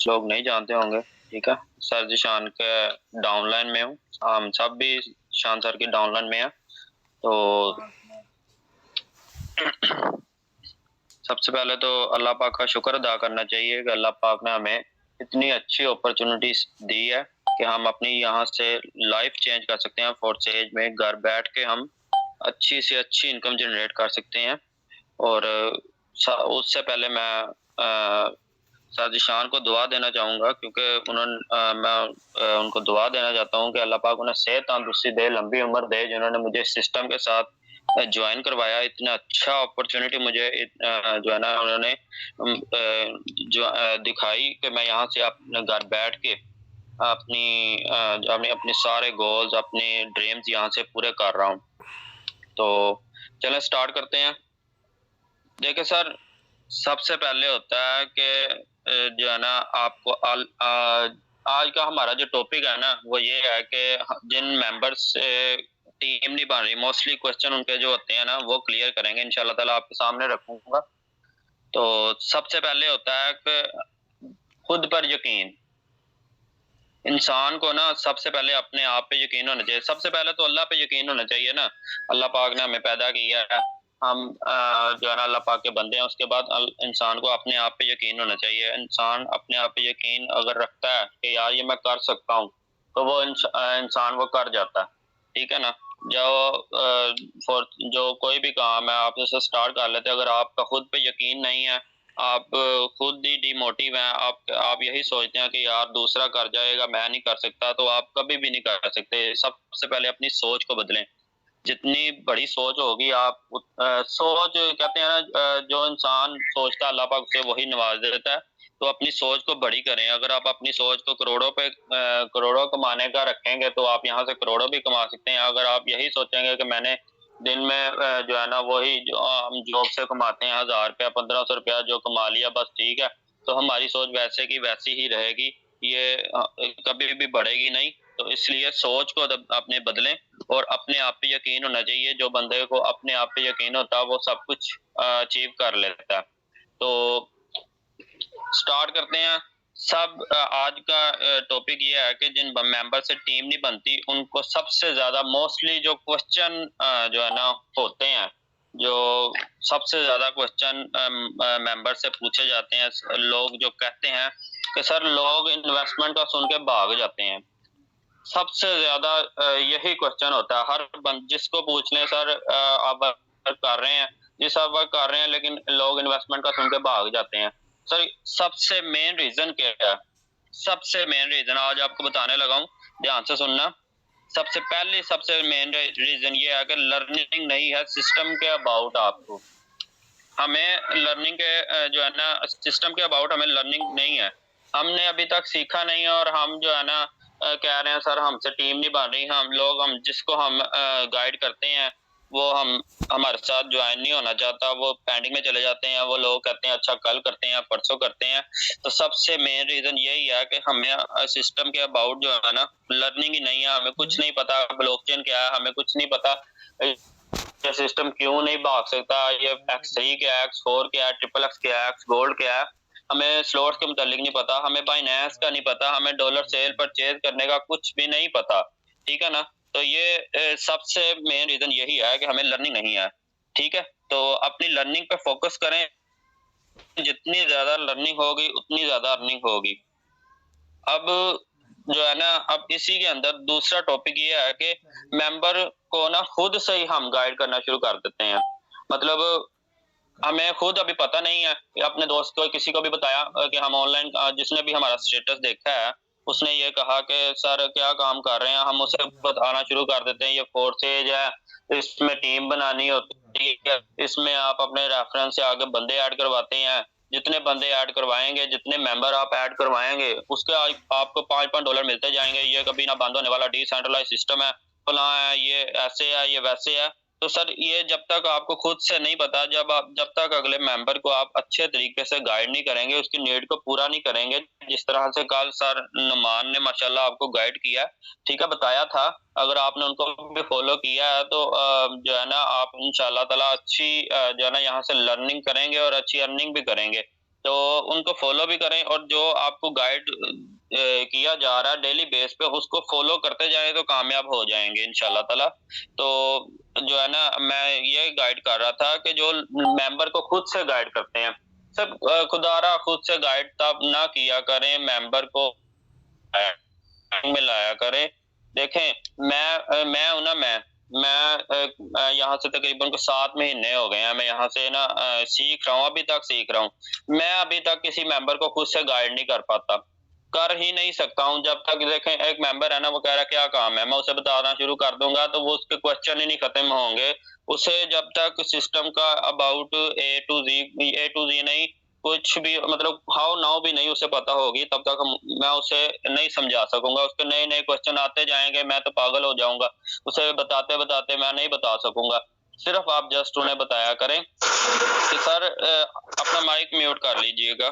कुछ लोग नहीं जानते होंगे। ठीक है, सर जिशान के डाउनलाइन में हूँ, हम सब भी शान सर की डाउनलाइन में है। तो सबसे पहले तो अल्लाह पाक का शुक्र अदा करना चाहिए कि अल्लाह पाक ने हमें इतनी अच्छी अपॉर्चुनिटीज दी है कि हम अपनी यहाँ से लाइफ चेंज कर सकते हैं। फोर्थ स्टेज में घर बैठ के हम अच्छी से अच्छी इनकम जनरेट कर सकते हैं। और उससे पहले मैं सर जिशान को दुआ देना चाहूँगा, क्योंकि मैं उनको दुआ देना चाहता हूँ कि अल्लाह पाक उन्हें सेहत तंदुरुस्ती दे, लंबी उम्र दे, जिन्होंने मुझे सिस्टम के साथ ज्वाइन करवाया। इतना अच्छा अपॉर्चुनिटी मुझे जो है ना उन्होंने जो दिखाई कि मैं यहाँ से अपने घर बैठ के अपनी अपने सारे गोल्स, अपने ड्रीम्स यहाँ से पूरे कर रहा हूँ। तो चलें स्टार्ट करते हैं। देखिए सर, सबसे पहले होता है कि जो है ना आपको आज का हमारा जो टॉपिक है ना वो ये है कि जिन मेंबर्स से टीम नहीं बन रही, मोस्टली क्वेश्चन उनके जो होते हैं ना वो क्लियर करेंगे इंशाल्लाह ताला, आपके सामने रखूंगा। तो सबसे पहले होता है कि खुद पर यकीन। इंसान को ना सबसे पहले अपने आप पे यकीन होना चाहिए। सबसे पहले तो अल्लाह पे यकीन होना चाहिए ना। अल्लाह पाक ने हमें पैदा किया है, हम जो है ना अल्लाह पाक के बंदे हैं। उसके बाद इंसान को अपने आप पे यकीन होना चाहिए। इंसान अपने आप पे यकीन अगर रखता है कि यार ये मैं कर सकता हूँ, तो वो इंसान वो कर जाता है। ठीक है ना। जो कोई भी काम है आप जैसे स्टार्ट कर लेते हैं, अगर आपका खुद पे यकीन नहीं है, आप खुद ही डिमोटिव हैं, आप यही सोचते हैं कि यार दूसरा कर जाएगा, मैं नहीं कर सकता, तो आप कभी भी नहीं कर सकते। सबसे पहले अपनी सोच को बदलें। जितनी बड़ी सोच होगी सोच कहते हैं ना, जो इंसान सोचता है अल्लाह पाक उसे वही नवाज देता है। तो अपनी सोच को बड़ी करें। अगर आप अपनी सोच को करोड़ों कमाने का रखेंगे तो आप यहाँ से करोड़ों भी कमा सकते हैं। अगर आप यही सोचेंगे कि मैंने दिन में जो है ना वही जो हम जॉब से कमाते हैं 1000 रुपया 1500 रुपया जो कमा लिया बस ठीक है, तो हमारी सोच वैसे की वैसी ही रहेगी, ये कभी भी बढ़ेगी नहीं। तो इसलिए सोच को अपने बदलें और अपने आप पे यकीन होना चाहिए। जो बंदे को अपने आप पे यकीन होता है वो सब कुछ अचीव कर लेता है। तो स्टार्ट करते हैं। आज का टॉपिक ये है कि जिन मेंबर से टीम नहीं बनती उनको सबसे ज्यादा मोस्टली जो क्वेश्चन जो है ना होते हैं, जो सबसे ज्यादा क्वेश्चन मेंबर से पूछे जाते हैं, लोग जो कहते हैं कि सर लोग इन्वेस्टमेंट का सुन के भाग जाते हैं। सबसे ज्यादा यही क्वेश्चन होता है हर जिसको पूछ लें, सर आप वर्क कर रहे हैं, जिस आप वर्क कर रहे हैं लेकिन लोग इन्वेस्टमेंट का सुन के भाग जाते हैं। सर सबसे मेन रीजन क्या है? सबसे मेन रीजन आज आपको बताने लगा हूँ, ध्यान से सुनना। सबसे मेन रीजन ये है कि लर्निंग नहीं है सिस्टम के अबाउट। आपको हमें लर्निंग के जो है ना सिस्टम के अबाउट हमें लर्निंग नहीं है, हमने अभी तक सीखा नहीं है। और हम जो है ना कह रहे हैं सर हमसे टीम नहीं बन रही, हम जिसको हम गाइड करते हैं वो हमारे साथ ज्वाइन नहीं होना चाहता, वो पेंडिंग में चले जाते हैं। वो लोग कहते हैं अच्छा कल करते हैं परसों करते हैं। तो सबसे मेन रीजन यही है कि हमें सिस्टम के अबाउट जो है ना लर्निंग ही नहीं है। हमें कुछ नहीं पता ब्लॉकचेन क्या है, हमें कुछ नहीं पता ये सिस्टम क्यों नहीं भाग सकता, ये X3 क्या है, X4 क्या है, ट्रिपल एक्स क्या है, एक्स गोल्ड क्या है। हमें स्लॉट्स के मुतालिक नहीं पता, हमें बाइनेंस का नहीं पता, हमें डॉलर सेल परचेज करने का कुछ भी नहीं पता। ठीक है ना। तो ये सबसे मेन रीजन यही है कि हमें लर्निंग नहीं है। ठीक है, तो अपनी लर्निंग पे फोकस करें। जितनी ज्यादा लर्निंग होगी उतनी ज्यादा अर्निंग होगी। अब जो है ना अब इसी के अंदर दूसरा टॉपिक ये है कि मेंबर को ना खुद से ही हम गाइड करना शुरू कर देते हैं। मतलब हमें खुद अभी पता नहीं है कि अपने दोस्त को किसी को भी बताया कि हम ऑनलाइन, जिसने भी हमारा स्टेटस देखा है उसने ये कहा कि सर क्या काम कर रहे हैं, हम उसे बताना शुरू कर देते हैं ये फोर्सेज है, इसमें टीम बनानी होती है, इसमें आप अपने रेफरेंस से आगे बंदे ऐड करवाते हैं। जितने बंदे ऐड करवाएंगे, जितने मेंबर आप ऐड करवाएंगे उसके आपको $5 मिलते जाएंगे। ये कभी ना बंद होने वाला डिसेंट्रलाइज सिस्टम है, फला है, ये ऐसे है, ये वैसे है। तो सर ये जब तक आपको खुद से नहीं पता, जब तक अगले मेंबर को आप अच्छे तरीके से गाइड नहीं करेंगे, उसकी नीड को पूरा नहीं करेंगे, जिस तरह से कल सर नुमान ने माशाल्लाह आपको गाइड किया, ठीक है, बताया था, अगर आपने उनको भी फॉलो किया है तो जो है ना आप इंशाल्लाह ताला अच्छी जो है ना यहाँ से लर्निंग करेंगे और अच्छी अर्निंग भी करेंगे। तो उनको फॉलो भी करें, और जो आपको गाइड किया जा रहा है डेली बेस पे उसको फॉलो करते जाएं तो कामयाब हो जाएंगे इंशाल्लाह ताला। तो जो है ना, मैं ये गाइड कर रहा था कि जो मेंबर को खुद से गाइड करते हैं, सब खुदारा खुद से गाइड तब ना किया करें, मेंबर को में लाया करें। देखें, मैं हूं ना, मैं यहाँ से तकरीबन को 7 महीने हो गए हैं, मैं यहाँ से ना सीख रहा हूँ, अभी तक सीख रहा हूँ। मैं अभी तक किसी मेंबर को खुद से गाइड नहीं कर पाता, कर ही नहीं सकता हूँ। जब तक देखें एक मेंबर है ना, वो कह रहा है क्या काम है, मैं उसे बताना शुरू कर दूंगा तो वो उसके क्वेश्चन ही नहीं खत्म होंगे। उसे जब तक सिस्टम का अबाउट ए टू जी नहीं, कुछ भी मतलब हाउ नाउ भी नहीं उसे पता होगी, तब तक मैं उसे नहीं समझा सकूंगा। उसके नए नए क्वेश्चन आते जाएंगे, मैं तो पागल हो जाऊंगा, उसे बताते बताते मैं नहीं बता सकूंगा। सिर्फ आप जस्ट उन्हें बताया करें कि सर अपना माइक म्यूट कर लीजिएगा।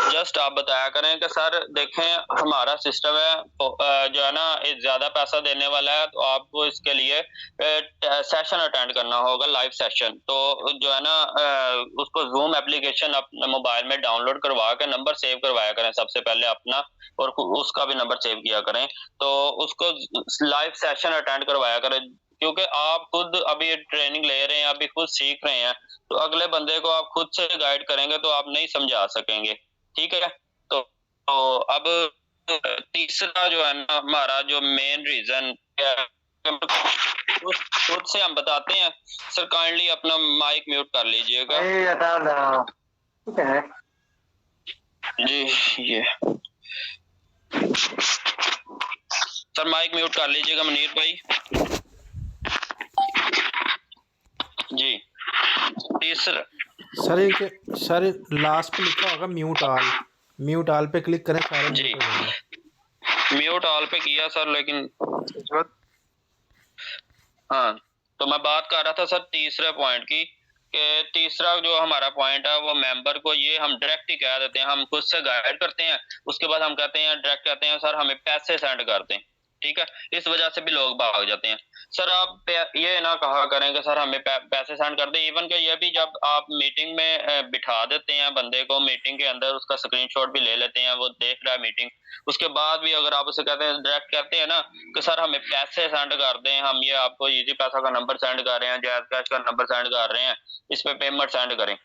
जस्ट आप बताया करें कि सर देखें, हमारा सिस्टम है जो है ना, ज्यादा पैसा देने वाला है, तो आपको इसके लिए सेशन अटेंड करना होगा, लाइव सेशन। तो जो है ना, उसको जूम एप्लीकेशन अपने मोबाइल में डाउनलोड करवा के नंबर सेव करवाया करें सबसे पहले अपना, और उसका भी नंबर सेव किया करें। तो उसको लाइव सेशन अटेंड करवाया करें, क्योंकि आप खुद अभी ट्रेनिंग ले रहे हैं, अभी खुद सीख रहे हैं, तो अगले बंदे को आप खुद से गाइड करेंगे तो आप नहीं समझा सकेंगे। ठीक है। तो अब तीसरा जो है ना, हमारा जो मेन रीजन खुद से हम बताते हैं। सर काइंडली अपना माइक म्यूट कर लीजिएगा जी। ये सर माइक म्यूट कर लीजिएगा मुनीर भाई जी। तीसरा सर लास्ट पे लिखा होगा म्यूट ऑल पे क्लिक करें सारे जी। म्यूट ऑल पे किया सर, लेकिन हाँ, तो मैं बात कर रहा था सर तीसरे पॉइंट की, कि तीसरा जो हमारा पॉइंट है वो मेंबर को ये हम डायरेक्ट ही कह देते हैं, हम खुद से गाइड करते हैं, उसके बाद हम कहते हैं डायरेक्ट कहते हैं सर हमें पैसे सेंड कर दें। ठीक है, इस वजह से भी लोग भाग जाते हैं। सर आप ये ना कहा करें कि सर हमें पैसे सेंड कर दें। इवन कि ये भी जब आप मीटिंग में बिठा देते हैं बंदे को, मीटिंग के अंदर उसका स्क्रीनशॉट भी ले लेते हैं, वो देख रहा है मीटिंग, उसके बाद भी अगर आप उसे कहते हैं, डायरेक्ट कहते हैं ना कि सर हमें पैसे सेंड कर दें, हम ये आपको इजी पैसा का नंबर सेंड कर रहे हैं, जायज कैश का नंबर सेंड कर रहे हैं, इस पे पेमेंट सेंड करें।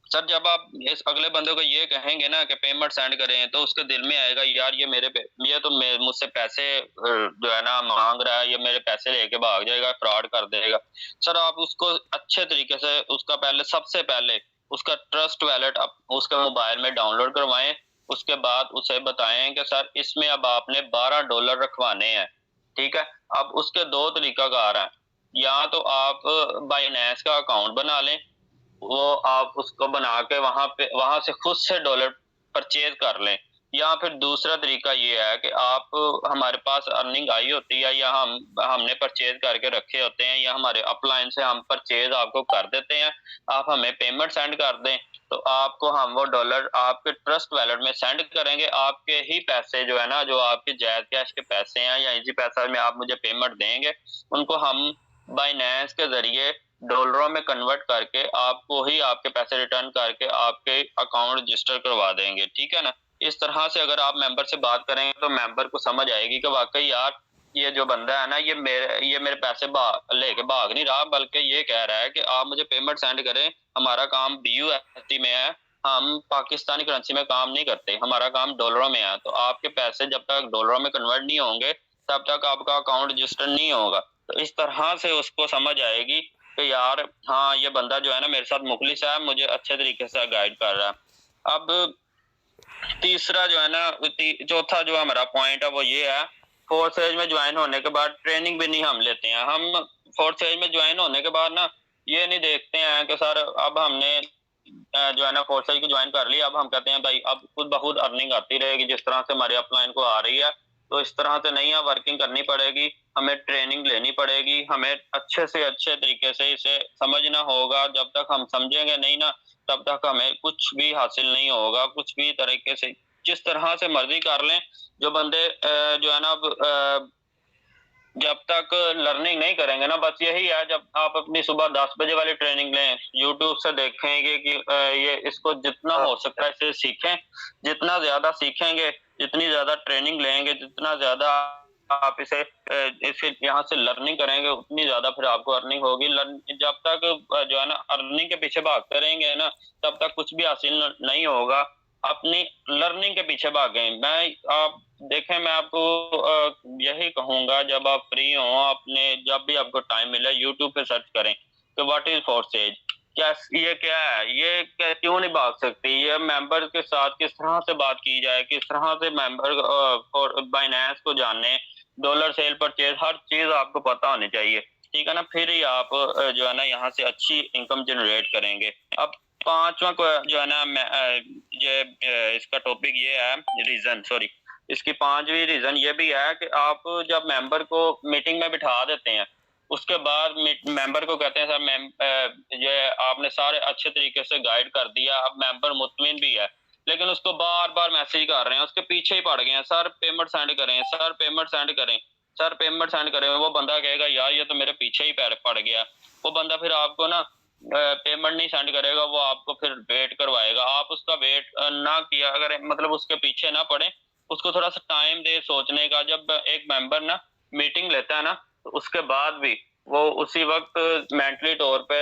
सर जब आप इस अगले बंदे को ये कहेंगे ना कि पेमेंट सेंड करें, तो उसके दिल में आएगा यार ये तो मुझसे पैसे जो है ना मांग रहा है, ये मेरे पैसे लेके भाग जाएगा, फ्रॉड कर देगा। सर आप उसको अच्छे तरीके से उसका सबसे पहले उसका ट्रस्ट वैलेट उसके मोबाइल में डाउनलोड करवाएं। उसके बाद उसे बताएं कि सर इसमें अब आपने $12 रखवाने हैं। ठीक है। अब उसके दो तरीकाकार हैं, या तो आप बाइनेंस का अकाउंट बना लें, वो आप उसको बना के वहां से खुद से डॉलर परचेज कर लें, या फिर दूसरा तरीका ये है कि आप हमारे पास अर्निंग आई होती है, या हमने परचेज करके रखे होते हैं, या हमारे अपलाइन से हम परचेज आपको कर देते हैं, आप हमें पेमेंट सेंड कर दें, तो आपको हम वो डॉलर आपके ट्रस्ट वैलेट में सेंड करेंगे। आपके ही पैसे जो है ना, जो आपके जायज कैश के पैसे हैं या इजी पैसा में आप मुझे पेमेंट देंगे, उनको हम बाइनेंस के जरिए डॉलरों में कन्वर्ट करके आपको ही आपके पैसे रिटर्न करके आपके अकाउंट रजिस्टर करवा देंगे। ठीक है ना। इस तरह से अगर आप मेंबर से बात करेंगे तो मेंबर को समझ आएगी कि वाकई यार ये जो बंदा है ना, ये मेरे पैसे लेके भाग नहीं रहा, बल्कि ये कह रहा है कि आप मुझे पेमेंट सेंड करें, हमारा काम BUSD में है, हम पाकिस्तानी करेंसी में काम नहीं करते, हमारा काम डॉलरों में है। तो आपके पैसे जब तक डॉलरों में कन्वर्ट नहीं होंगे तब तक आपका अकाउंट रजिस्टर नहीं होगा। तो इस तरह से उसको समझ आएगी कि यार हाँ, ये बंदा जो है ना मेरे साथ मुखलिस है, मुझे अच्छे तरीके से गाइड कर रहा है। अब तीसरा जो है ना, चौथा जो हमारा पॉइंट है वो ये है, फोर्थ एज में ज्वाइन होने के बाद ट्रेनिंग भी नहीं हम लेते हैं। हम फोर्थ एज में ज्वाइन होने के बाद ना ये नहीं देखते हैं कि सर अब हमने जो है ना फोर्थ एज को ज्वाइन कर लिया, अब हम कहते हैं भाई अब खुद ब खुद अर्निंग आती रहेगी जिस तरह से हमारे अपलाइन को आ रही है, तो इस तरह से नहीं है, वर्किंग करनी पड़ेगी, हमें ट्रेनिंग लेनी पड़ेगी, हमें अच्छे से अच्छे तरीके से इसे समझना होगा। जब तक हम समझेंगे नहीं ना, तब तक हमें कुछ भी हासिल नहीं होगा। कुछ भी तरीके से जिस तरह से मर्जी कर लें, जो बंदे जो है ना जब तक लर्निंग नहीं करेंगे ना, बस यही है, जब आप अपनी सुबह 10 बजे वाली ट्रेनिंग लें, यूट्यूब से देखेंगे कि ये इसको जितना हो सकता है इसे सीखें, जितना ज़्यादा सीखेंगे, जितनी ज़्यादा ट्रेनिंग लेंगे, जितना ज़्यादा आप इसे यहाँ से लर्निंग करेंगे, उतनी ज़्यादा फिर आपको अर्निंग होगी। जब तक जो है ना अर्निंग के पीछे भागते रहेंगे ना, तब तक कुछ भी हासिल नहीं होगा। अपनी लर्निंग के पीछे भागें। आप देखें, मैं आपको यही कहूँगा, जब आप फ्री हो, अपने जब भी आपको टाइम मिले यूट्यूब पे सर्च करें कि व्हाट इज फोर्सेज, ये क्या है, ये क्या, क्यों नहीं भाग सकती, ये मेंबर के साथ किस तरह से बात की जाए, किस तरह से मेंबर और बाइनेंस को जाने, डॉलर सेल परचेज, हर चीज आपको पता होनी चाहिए, ठीक है ना। फिर ही आप जो है ना यहाँ से अच्छी इनकम जनरेट करेंगे। अब पांचवा को जो है ना इसका टॉपिक ये है रीजन, सॉरी, इसकी पांचवी रीजन ये भी है कि आप जब मेंबर को मीटिंग में बिठा देते हैं, उसके बाद मेंबर को कहते हैं सर ये आपने सारे अच्छे तरीके से गाइड कर दिया, अब मेंबर मुतमिन भी है, लेकिन उसको बार बार मैसेज कर रहे हैं, उसके पीछे ही पड़ गए हैं, सर पेमेंट सेंड करें, सर पेमेंट सेंड करें, सर पेमेंट सेंड करें। वो बंदा कहेगा यार ये तो मेरे पीछे ही पड़ गया। वो बंदा फिर आपको ना पेमेंट नहीं सेंड करेगा, वो आपको फिर वेट करवाएगा। आप उसका वेट ना किया अगर, मतलब उसके पीछे ना पड़े, उसको थोड़ा सा टाइम दे सोचने का। जब एक मेंबर ना मीटिंग लेता है ना, तो उसके बाद भी वो उसी वक्त मेंटली तौर पे,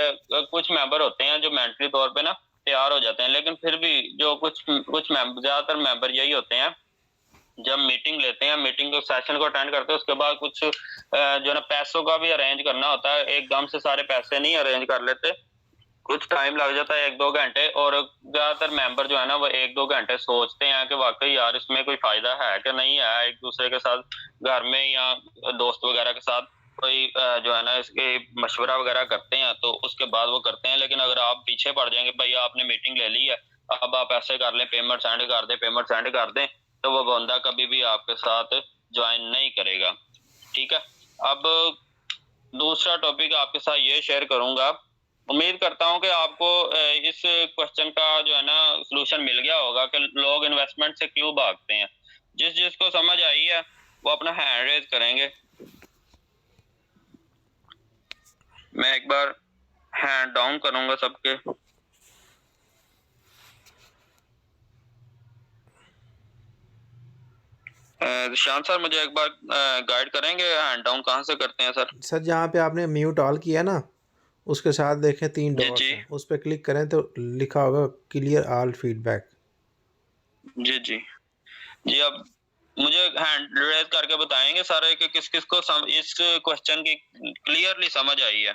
कुछ मेंबर होते हैं जो मेंटली तौर पे ना तैयार हो जाते हैं, लेकिन फिर भी जो कुछ कुछ मेंबर, ज्यादातर मेंबर यही होते हैं, जब मीटिंग लेते हैं, मीटिंग को सेशन को अटेंड करते हैं, उसके बाद कुछ जो है ना पैसों का भी अरेंज करना होता है, एकदम से सारे पैसे नहीं अरेंज कर लेते, कुछ टाइम लग जाता है, 1-2 घंटे। और ज्यादातर मेंबर जो है ना वो 1-2 घंटे सोचते हैं कि वाकई यार इसमें कोई फायदा है कि नहीं है, एक दूसरे के साथ घर में या दोस्त वगैरह के साथ कोई जो है ना इसके मशवरा वगैरह करते हैं, तो उसके बाद वो करते हैं। लेकिन अगर आप पीछे पड़ जाएंगे, भैया आपने मीटिंग ले ली है, अब आप ऐसे कर लें, पेमेंट सेंड कर दें, पेमेंट सेंड कर दें, तो वो बंदा कभी भी आपके साथ ज्वाइन नहीं करेगा, ठीक है। अब दूसरा टॉपिक आपके साथ ये शेयर करूंगा, उम्मीद करता हूं कि आपको इस क्वेश्चन का जो है ना सलूशन मिल गया होगा कि लोग इन्वेस्टमेंट से क्यों भागते हैं। जिस जिसको समझ आई है वो अपना हैंड रेज करेंगे। मैं एक बार हैंड डाउन करूंगा सबके। शांत सर मुझे एक बार गाइड करेंगे, हैंड डाउन कहाँ से करते हैं सर? सर जहाँ पे आपने म्यूट ऑल किया ना, उसके साथ देखें 3 जी डॉट्स जी हैं, उस पर क्लिक करें तो लिखा होगा क्लियर ऑल फीडबैक। जी जी जी। अब मुझे हैंड रेज करके बताएंगे सारे कि किस किस को इस क्वेश्चन की क्लियरली समझ आई है।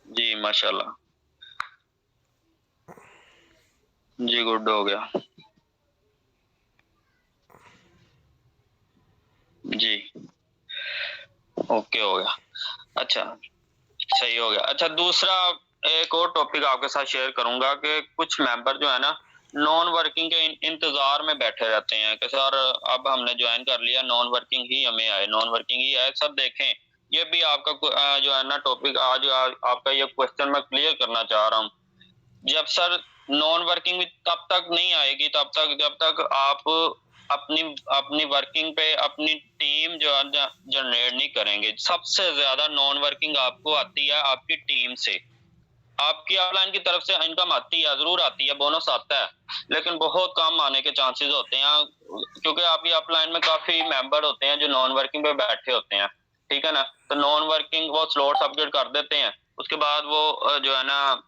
जी माशाल्लाह जी, गुड हो गया जी, ओके हो गया, अच्छा सही हो गया। अच्छा दूसरा एक और टॉपिक आपके साथ शेयर करूंगा कि कुछ मेंबर जो है ना नॉन वर्किंग के इंतजार में बैठे रहते हैं कि सर अब हमने ज्वाइन कर लिया, नॉन वर्किंग ही हमें आए, नॉन वर्किंग ही आए। सब देखें, ये भी आपका जो है ना टॉपिक आज आपका ये क्वेश्चन मैं क्लियर करना चाह रहा हूँ। जब सर नॉन वर्किंग भी तब तक नहीं आएगी, तब तक जब तक आप अपनी अपनी वर्किंग पे अपनी टीम जो जनरेट नहीं करेंगे। सबसे ज्यादा नॉन वर्किंग आपको आती है आपकी टीम से, आपकी अपलाइन की तरफ से इनकम आती है, जरूर आती है, बोनस आता है, लेकिन बहुत कम आने के चांसेस होते हैं, क्योंकि आपकी अपलाइन में काफी मेंबर होते हैं जो नॉन वर्किंग पे बैठे होते हैं, ठीक है ना। तो नॉन वर्किंग वो स्लॉट्स अपडेट कर देते हैं, उसके बाद वो जो है ना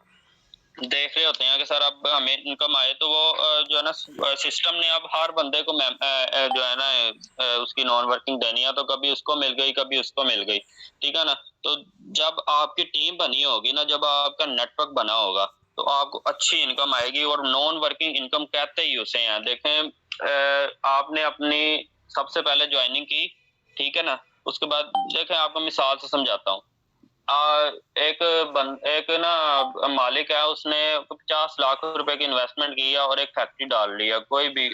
देख रहे होते हैं कि सर अब हमें इनकम आए, तो वो जो है ना सिस्टम ने अब हर बंदे को जो है ना उसकी नॉन वर्किंग देनी है, तो कभी उसको मिल गई, कभी उसको मिल गई, ठीक है ना। तो जब आपकी टीम बनी होगी ना, जब आपका नेटवर्क बना होगा, तो आपको अच्छी इनकम आएगी। और नॉन वर्किंग इनकम कहते ही उसे हैं। देखें आपने अपनी सबसे पहले ज्वाइनिंग की, ठीक है ना, उसके बाद देखें आपको मिसाल से समझाता हूँ। एक ना मालिक है, उसने 50 लाख रुपए की इन्वेस्टमेंट की है और एक फैक्ट्री डाल ली है, कोई भी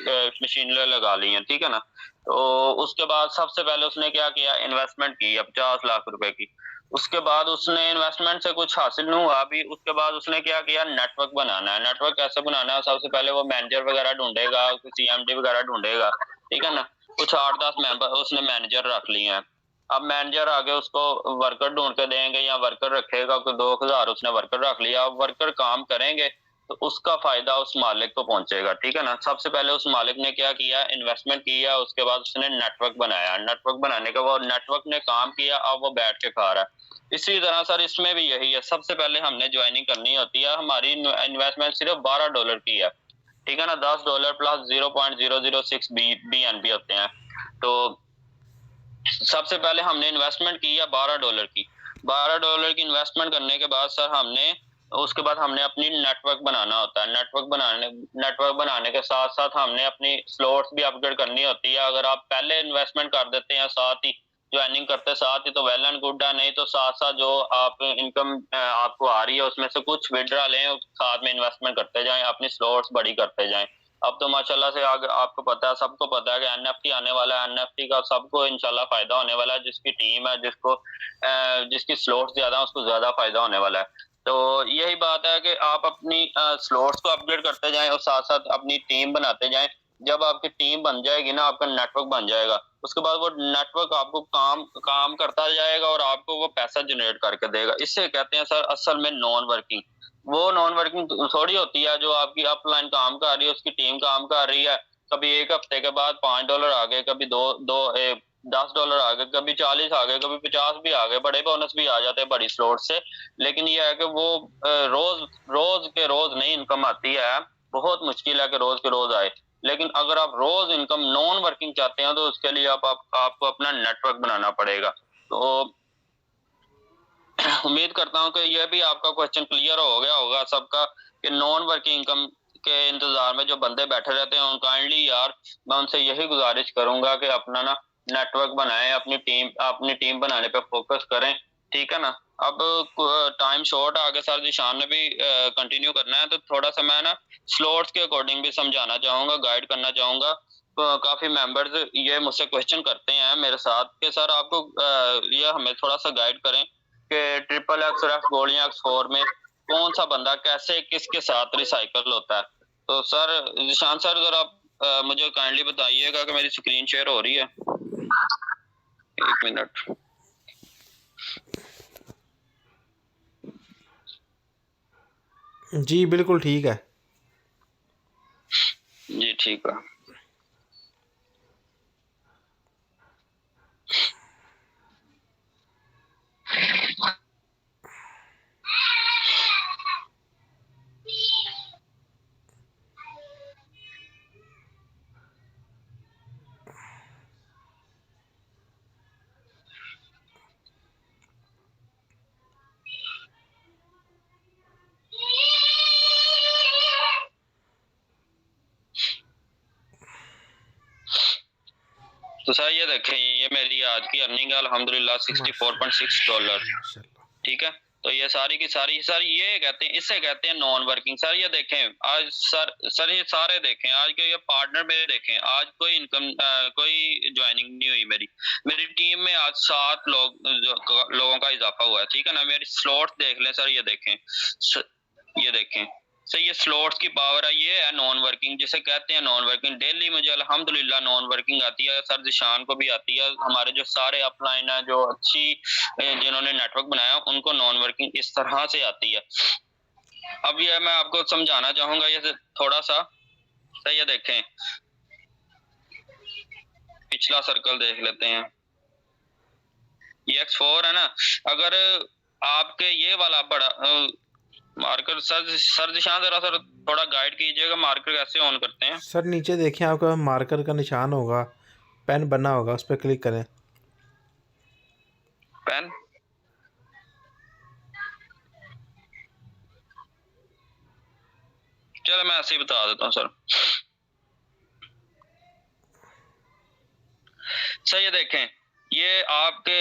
मशीनरी लगा ली है, ठीक है ना। तो उसके बाद सबसे पहले उसने क्या किया, इन्वेस्टमेंट की है 50 लाख रुपए की। उसके बाद उसने इन्वेस्टमेंट से कुछ हासिल नहीं हुआ अभी, उसके बाद उसने क्या किया, नेटवर्क बनाना है। नेटवर्क कैसे बनाना है, सबसे पहले वो मैनेजर वगैरह ढूंढेगा, सीएमडी वगैरह ढूंढेगा, ठीक है ना। कुछ 8-10 मेंबर उसने मैनेजर रख लिए हैं। अब मैनेजर आगे उसको वर्कर ढूंढ के देंगे या वर्कर रखेगा, कोई 2,000 उसने वर्कर रख लिया, अब वर्कर काम करेंगे तो उसका फायदा उस मालिक को पहुंचेगा, ठीक है ना। सबसे पहले उस मालिक ने क्या किया, इन्वेस्टमेंट किया, उसके बाद उसने नेटवर्क बनाया, नेटवर्क बनाने के बाद नेटवर्क ने काम किया, अब वो बैठ के खा रहा है। इसी तरह सर इसमें भी यही है, सबसे पहले हमने ज्वाइनिंग करनी होती है, हमारी इन्वेस्टमेंट सिर्फ $12 की है, ठीक है ना। $10 प्लस 0.006 BNB होते हैं। तो सबसे पहले हमने इन्वेस्टमेंट की है $12 की। $12 की इन्वेस्टमेंट करने के बाद सर हमने उसके बाद हमने अपनी नेटवर्क बनाना होता है। नेटवर्क बनाने के साथ साथ हमने अपनी स्लॉट्स भी अपग्रेड करनी होती है। अगर आप पहले इन्वेस्टमेंट कर देते हैं साथ ही ज्वाइनिंग करते साथ ही तो वेल एंड गुड है, नहीं तो साथ साथ जो आप इनकम आपको आ रही है उसमें से कुछ विड्रा लें, साथ में इन्वेस्टमेंट करते जाएं, अपनी स्लॉट्स बड़ी करते जाएं। अब तो माशाल्लाह से आगे आपको पता है, सबको पता है कि एनएफटी आने वाला है, एनएफटी का सबको इंशाल्लाह फायदा होने वाला है। जिसकी टीम है, जिसकी स्लॉट्स ज्यादा है उसको ज्यादा फायदा होने वाला है। तो यही बात है कि आप अपनी स्लॉट्स को अपग्रेड करते जाएं और साथ साथ अपनी टीम बनाते जाएं। जब आपकी टीम बन जाएगी ना, आपका नेटवर्क बन जाएगा, उसके बाद वो नेटवर्क आपको काम काम करता जाएगा और आपको वो पैसा जनरेट करके देगा। इससे कहते हैं सर असल में नॉन वर्किंग। वो नॉन वर्किंग थोड़ी होती है जो आपकी अपलाइन काम कर रही है, उसकी टीम काम कर रही है, कभी एक हफ्ते के बाद $5 आ गए, कभी दो दो $10 आ गए, कभी 40 आ गए, कभी 50 भी आ गए, बड़े बोनस भी आ जाते हैं बड़ी स्लॉट से। लेकिन ये है कि वो रोज रोज के रोज नहीं इनकम आती है, बहुत मुश्किल है कि रोज के रोज आए। लेकिन अगर आप रोज इनकम नॉन वर्किंग चाहते हैं तो उसके लिए आपको अपना नेटवर्क बनाना पड़ेगा। तो उम्मीद करता हूँ कि यह भी आपका क्वेश्चन क्लियर हो गया होगा सबका, कि नॉन वर्किंग इनकम के इंतजार में जो बंदे बैठे रहते हैं, काइंडली यार मैं उनसे यही गुजारिश करूंगा कि अपना ना नेटवर्क बनाएं, अपनी टीम बनाने पे फोकस करें, ठीक है ना। अब टाइम शॉर्ट आगे सर जिशान ने भी कंटिन्यू करना है, तो थोड़ा सा मैं ना स्लॉट्स के अकॉर्डिंग भी समझाना चाहूंगा, गाइड करना चाहूंगा। काफी मेंबर्स ये मुझसे क्वेश्चन करते हैं मेरे साथ कि सर आपको ये हमें थोड़ा सा गाइड करें कि XXX और X4 में कौन सा बंदा कैसे किसके साथ रिसाइकल होता है। तो सर जिशान सर अगर आप मुझे काइंडली बताइएगा कि मेरी स्क्रीन शेयर हो रही है। 1 मिनट। जी बिल्कुल ठीक है। जी ठीक है। तो सर ये देखें, ये मेरी आज की अर्निंग है अल्हम्दुलिल्लाह $64.6। माशाल्लाह। ठीक है, तो ये सारी की सारी सर ये कहते हैं, इससे कहते हैं नॉन वर्किंग। सर ये देखें आज सर ये सारे देखें, आज के ये पार्टनर मेरे देखें, आज कोई इनकम कोई ज्वाइनिंग नहीं हुई मेरी टीम में आज 7 लोगों का इजाफा हुआ है, ठीक है ना। मेरी स्लॉट देख लें सर, ये देखें, ये देखें सर, ये स्लॉट्स की पावर है, ये है नॉन वर्किंग जिसे कहते हैं नॉन वर्किंग। डेली मुझे अल्हम्दुलिल्लाह नॉन वर्किंग आती है, सर जिशान को भी आती है, हमारे जो सारे अपलाइन है जो अच्छी जिन्होंने नेटवर्क बनाया उनको नॉन वर्किंग इस तरह से आती है। अब ये मैं आपको समझाना चाहूंगा, ये थोड़ा सा सर ये देखें, पिछला सर्कल देख लेते हैं, ये X4 है ना। अगर आपके ये वाला बड़ा मार्कर सर निशान जरा सर थोड़ा गाइड कीजिएगा, मार्कर कैसे ऑन करते हैं। सर नीचे देखिए आपका मार्कर का निशान होगा, पेन बना होगा, उस पर क्लिक करें। पेन, चलो मैं ऐसे ही बता देता हूँ सर। सर ये देखें, ये आपके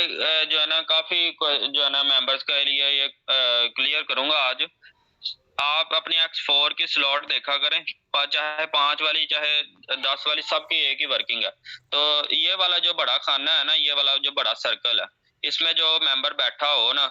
जो है ना काफी जो है ना मेंबर्स के लिए ये क्लियर करूंगा आज। आप अपनी X4 की स्लॉट देखा करें, चाहे 5 वाली चाहे 10 वाली, सबकी एक ही वर्किंग है। तो ये वाला जो बड़ा खाना है ना, ये वाला जो बड़ा सर्कल है, इसमें जो मेंबर बैठा हो ना,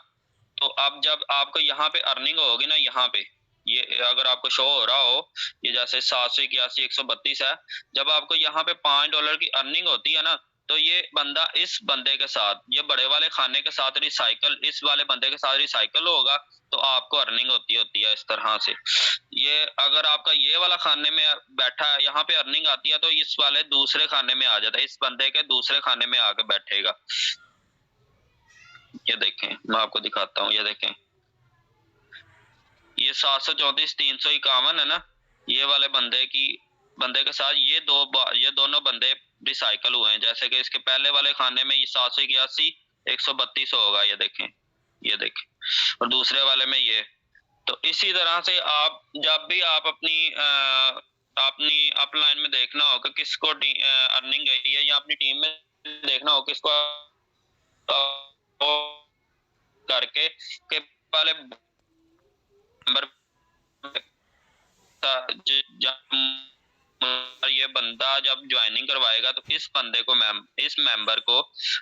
तो अब जब आपको यहाँ पे अर्निंग होगी ना, यहाँ पे ये अगर आपको शो हो रहा हो, ये जैसे 781 132 है, जब आपको यहाँ पे $5 की अर्निंग होती है ना, तो ये बंदा इस बंदे के साथ, ये बड़े वाले खाने के साथ रिसाइकल, इस वाले बंदे के साथ रिसाइकल होगा तो आपको अर्निंग होती है इस तरह से। ये अगर आपका ये वाला खाने में बैठा है, यहाँ पे अर्निंग आती है, तो इस वाले दूसरे खाने में आ जाता है, इस बंदे के दूसरे खाने में आके बैठेगा। ये देखें, मैं आपको दिखाता हूँ, ये देखें, ये 734 351 है ना, ये वाले बंदे के साथ ये दोनों बंदे रिसाइकल हुए हैं। जैसे कि इसके पहले वाले खाने में ये 781 132 होगा, ये देखें, ये देखें, और दूसरे वाले में ये। तो इसी तरह से आप जब भी आप अपनी अपलाइन में देखना हो कि किसको अर्निंग गई है, या अपनी टीम में देखना हो किसको करके के वाले नंबर ये बंदा जब ज्वाइनिंग करवाएगा तो इस बंदे को इस मेंबर को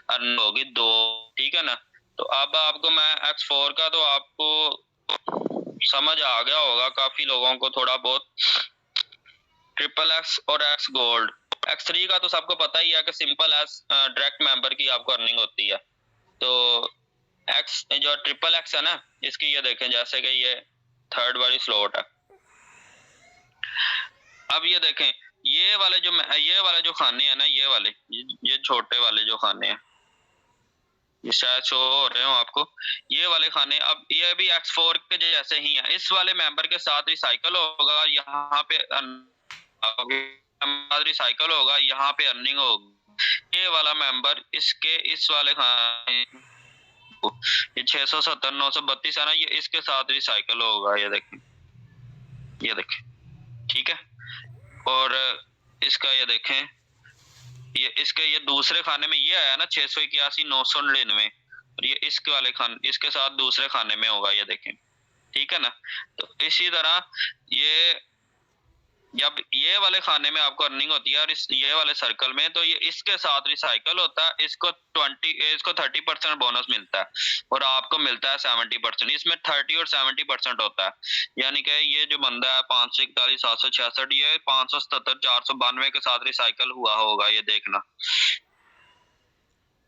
अर्न होगी 2, ठीक है ना। तो अब आपको मैं X4 का तो आपको समझ आ गया होगा काफी लोगों को थोड़ा बहुत। XXX और X गोल्ड, X3 का तो सबको पता ही है कि सिंपल एस डायरेक्ट मेंबर की आपको अर्निंग होती है। तो X जो XXX है ना, इसकी ये देखें, जैसे कि ये 3rd वाली स्लॉट है। अब ये देखें, ये वाले जो खाने हैं ना, ये छोटे वाले जो खाने हैं, ये शायद शो हो रहे हो आपको, ये वाले खाने, अब ये भी X4 के जैसे ही है। इस वाले मेंबर के साथ रिसाइकल होगा, यहाँ पे रिसाइकल होगा, यहाँ पे अर्निंग होगी। ये वाला मेंबर इसके इस वाले खाने, ये 670 932 है ना, ये इसके साथ रिसाइकल होगा, ये देखें, ये देखें, ठीक है। और इसका ये देखें, ये इसके ये दूसरे खाने में ये आया ना 681 999, और ये इसके वाले खाने इसके साथ दूसरे खाने में होगा, ये देखें, ठीक है ना। तो इसी तरह ये जब ये वाले खाने में आपको अर्निंग होती है और ये वाले सर्कल में, तो ये इसके साथ रिसाइकल होता है, इसको 30% बोनस मिलता है और आपको मिलता है 70%। इसमें 30 और 70% होता है, यानी कि ये जो बंदा है 541 766, ये 577 492 के साथ रिसाइकल हुआ होगा, ये देखना,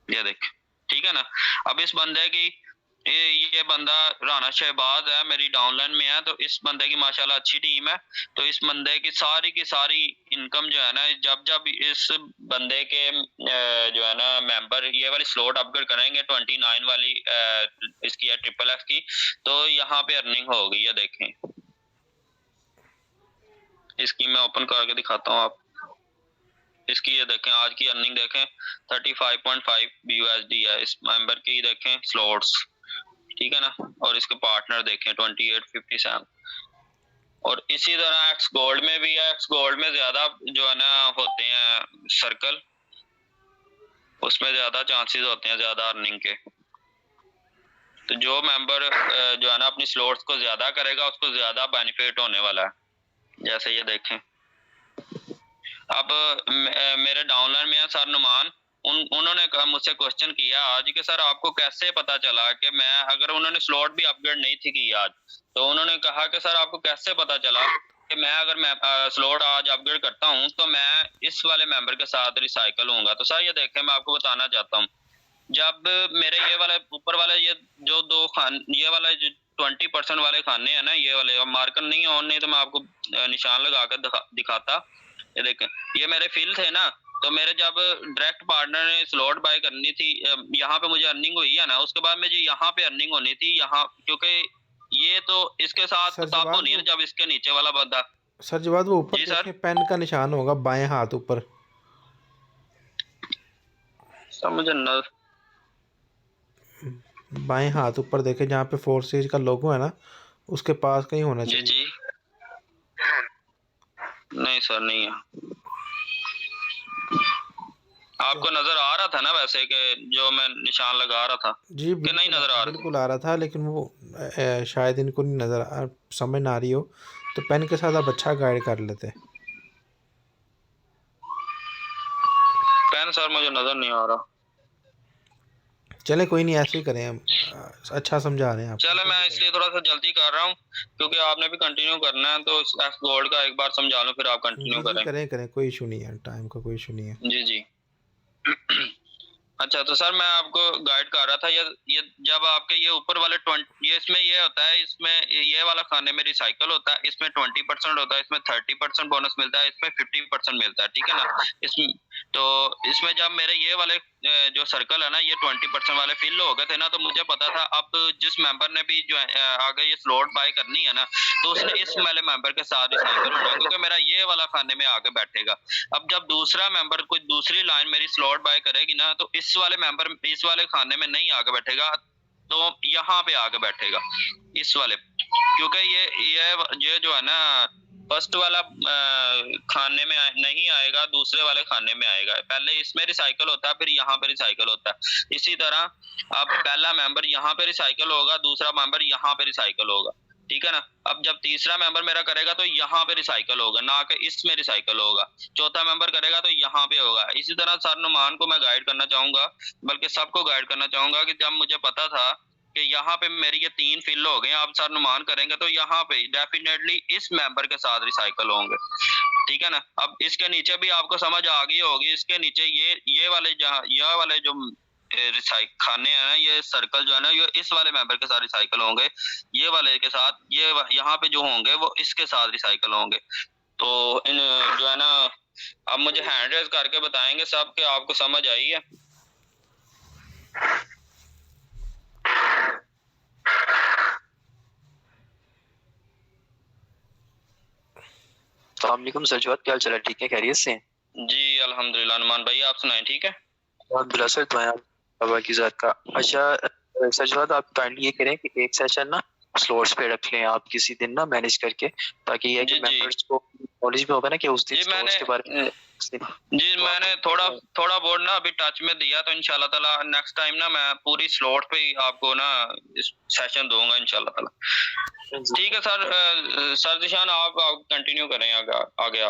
ये देख, ठीक है ना। अब इस बंदे की ये बंदा राना शहबाज है, मेरी डाउनलाइन में है, तो इस बंदे की माशाल्लाह अच्छी टीम है। तो इस बंदे की सारी इनकम जो है ना, जब इस बंदे के जो है ना मेंबर ये वाली स्लॉट अपग्रेड करेंगे 29 वाली इसकी है XXX की, तो यहाँ पे अर्निंग होगी, ये देखें, इसकी मैं ओपन करके दिखाता हूँ आप, इसकी ये देखें, आज की अर्निंग देखें 35.5 USD है इस मेंबर की, देखें स्लॉट्स, ठीक है ना। और इसके पार्टनर देखें 2857। और इसी तरह X गोल्ड में भी है, X गोल्ड में ज्यादा जो है ना होते हैं सर्कल, उसमें ज्यादा चांसेस होते हैं ज्यादा अर्निंग के। तो जो मेंबर जो है ना अपनी स्लॉट्स को ज्यादा करेगा उसको ज्यादा बेनिफिट होने वाला है, जैसे ये देखें। अब मेरे डाउनलाइन में है सर नुमान, उन्होंने मुझसे क्वेश्चन किया आज कि सर आपको कैसे पता चला कि मैं, अगर उन्होंने स्लॉट भी अपग्रेड नहीं थी की आज, तो उन्होंने कहा कि सर आपको कैसे पता चला कि मैं अगर मैं स्लॉट आज अपग्रेड करता हूं तो मैं इस वाले मेंबर के साथ रिसाइकल होऊंगा। तो सर ये देखें, मैं आपको बताना चाहता हूँ, जब मेरे ये वाले ऊपर वाले ये जो दो ये वाला जो 20% वाले खाने हैं ना, ये वाले मार्कर नहीं ऑन, नहीं तो मैं आपको निशान लगा कर दिखाता। ये देखें, ये मेरे फिल थे ना, तो मेरे जब डायरेक्ट पार्टनर ने स्लॉट बाय करनी थी, यहाँ पे मुझे अर्निंग हुई है ना, उसके बाद मुझे यहाँ पे अर्निंग होनी थी, यहाँ क्योंकि ये तो इसके साथ तब होनी है जब इसके नीचे वाला बंदा। सर जवाब वो ऊपर देखें, पेन का निशान होगा बाएं हाथ ऊपर, सर मुझे न बाएं हाथ ऊपर देखें, जहाँ पे फोर्सेज का लोगो है ना, उसके पास कहीं होना चाहिए। जी नहीं सर, नहीं है। आपको नजर आ रहा था ना वैसे कि जो मैं निशान लगा रहा था? जी कि नहीं नजर आ रहा? बिल्कुल आ रहा था, लेकिन वो शायद इनको नहीं नजर समझ ना आ रही हो, तो पेन के साथ आप अच्छा गाइड कर लेते। पेन सर मुझे नजर नहीं आ रहा। चले कोई नहीं, ऐसे ही करें हम, अच्छा समझा रहे हैं आप। चले, मैं इसलिए थोड़ा सा जल्दी कर रहा हूँ क्योंकि आपने भी कंटिन्यू करना है, तो X गोल्ड का एक बार समझा लो फिर आप कंटिन्यू करें। करें कोई इशू नहीं है, टाइम का कोई इशू नहीं है। जी अच्छा, तो सर मैं आपको गाइड कर रहा था, ये जब आपके ये ऊपर वाले 20, ये इसमें ये होता है, इसमें ये वाला खाने में रिसाइकल होता है, इसमें 20% होता है, इसमें 30% बोनस मिलता है, इसमें 50% मिलता है, ठीक है ना। इसमें तो इसमें जब मेरे ये वाले जो सर्कल है ना, ये 20% वाले फिल हो गए थे ना, तो मुझे पता था अब जिस मेंबर ने भी जो आगे ये स्लॉट बाय करनी है ना, तो उसने इस वाले मेंबर के साथ रिसाइकल होना है, क्योंकि मेरा ये वाला खाने में आके बैठेगा। अब जब दूसरा मेंबर कोई दूसरी लाइन मेरी स्लॉट बाय करेगी ना, तो इस वाले मेंबर इस वाले खाने में नहीं आके बैठेगा, तो यहाँ पे आके बैठेगा इस वाले, क्योंकि ये जो है ना, फर्स्ट वाला खाने में नहीं आएगा, दूसरे वाले खाने में आएगा। पहले इसमें रिसाइकल होता है, फिर यहाँ पे रिसाइकल होता है। इसी तरह अब पहला मेंबर यहाँ पे रिसाइकल होगा, दूसरा मेंबर यहाँ पे रिसाइकल होगा, ठीक है ना। अब जब तीसरा मेंबर मेरा करेगा तो यहाँ पे रिसाइकल होगा, ना कि इसमें रिसाइकल होगा। चौथा मेंबर करेगा तो यहाँ पे होगा। इसी तरह सर नुमान को मैं गाइड करना चाहूंगा, बल्कि सबको गाइड करना चाहूंगा कि जब मुझे पता था कि यहाँ पे मेरी ये 3 फिल हो गए, आप सर नुमान करेंगे तो यहाँ पे डेफिनेटली इस मेंबर के साथ रिसाइकल होंगे, ठीक है ना। अब इसके नीचे भी आपको समझ आ गई होगी, इसके नीचे ये वाले यह वाले जो रिसाइकल खाने हैं ना, ये सर्कल जो है ना, ये इस वाले मेंबर के साथ रिसाइकल होंगे, ये वाले के साथ, ये यहाँ पे जो होंगे वो इसके साथ रिसाइकल होंगे। तो इन जो है ना, अब मुझे हैंड रेज करके बताएंगे सब कि आपको समझ आई है। अस्सलामुअलैकुम सरजवाद, क्या हाल चाल है? ठीक है, खैरियत से? जी अल्हम्दुलिल्लाह। नुमान भाई आप सुनाएं, ठीक है? अल्हम्दुलिल्लाह सर, तुम्हारा बाबा की जात का। अच्छा सरजवाद, आप काइंडली ये करें कि एक सेशन ना स्लॉट्स पे रख लें आप किसी दिन ना मैनेज करके, ताकि ये कि मेंबर्स को नॉलेज भी होगा ना कि उस दिन स्लॉट्स के बारे में। जी मैंने थोड़ा बहुत ना अभी टच में दिया, तो इंशाल्लाह ताला नेक्स्ट टाइम ना मैं पूरी स्लॉट पे ही आपको ना सेशन दूंगा इंशाल्लाह ताला। ठीक है सर, सर जिशान आप कंटिन्यू करें आगे आप।